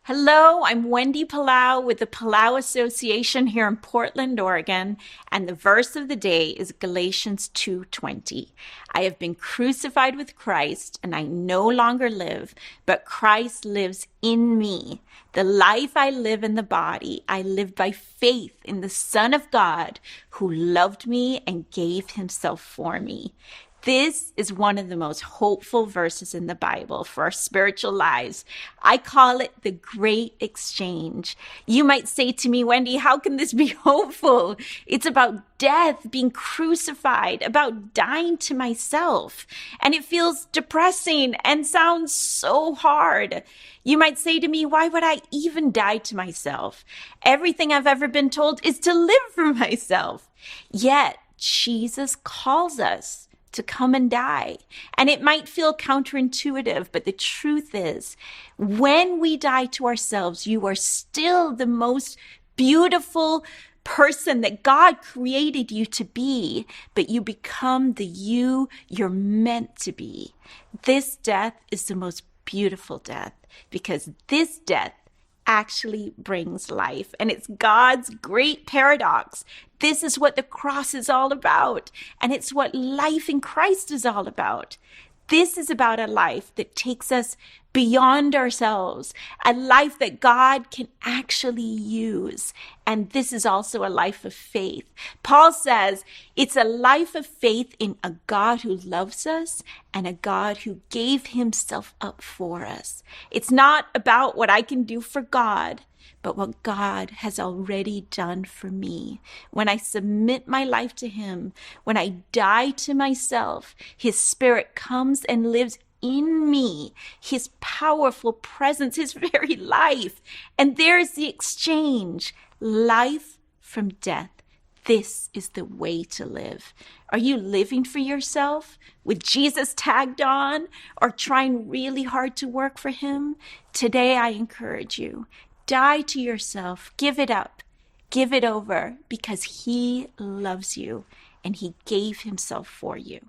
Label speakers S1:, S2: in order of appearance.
S1: Hello, I'm Wendy Palau with the Palau Association here in Portland, Oregon, and the verse of the day is Galatians 2:20. I have been crucified with Christ, and I no longer live, but Christ lives in me. The life I live in the body, I live by faith in the Son of God who loved me and gave himself for me. This is one of the most hopeful verses in the Bible for our spiritual lives. I call it the great exchange. You might say to me, Wendy, how can this be hopeful? It's about death, being crucified, about dying to myself. And it feels depressing and sounds so hard. You might say to me, why would I even die to myself? Everything I've ever been told is to live for myself. Yet Jesus calls us to come and die. And it might feel counterintuitive, but the truth is, when we die to ourselves, you are still the most beautiful person that God created you to be, but you become the you you're meant to be. This death is the most beautiful death because this death actually brings life. And it's God's great paradox. This is what the cross is all about. And it's what life in Christ is all about. This is about a life that takes us beyond ourselves, a life that God can actually use. And this is also a life of faith. Paul says it's a life of faith in a God who loves us and a God who gave himself up for us. It's not about what I can do for God, but what God has already done for me. When I submit my life to him, when I die to myself, his spirit comes and lives in me, his powerful presence, his very life. And there's the exchange, life from death. This is the way to live. Are you living for yourself with Jesus tagged on or trying really hard to work for him? Today, I encourage you, die to yourself, give it up, give it over because he loves you and he gave himself for you.